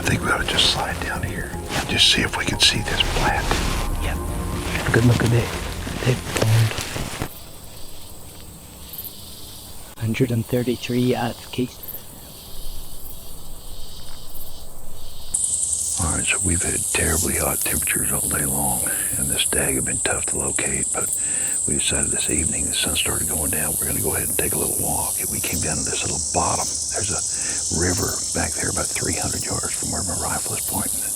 think we ought to just slide down here and just see if we can see this plant. Yep. Good look at it. They've found 133 at Keith. Alright, so we've had terribly hot temperatures all day long, and this dag have been tough to locate, but we decided this evening, the sun started going down, we're going to go ahead and take a little walk. And we came down to this little bottom. There's a river back there about 300 yards from where my rifle is pointing.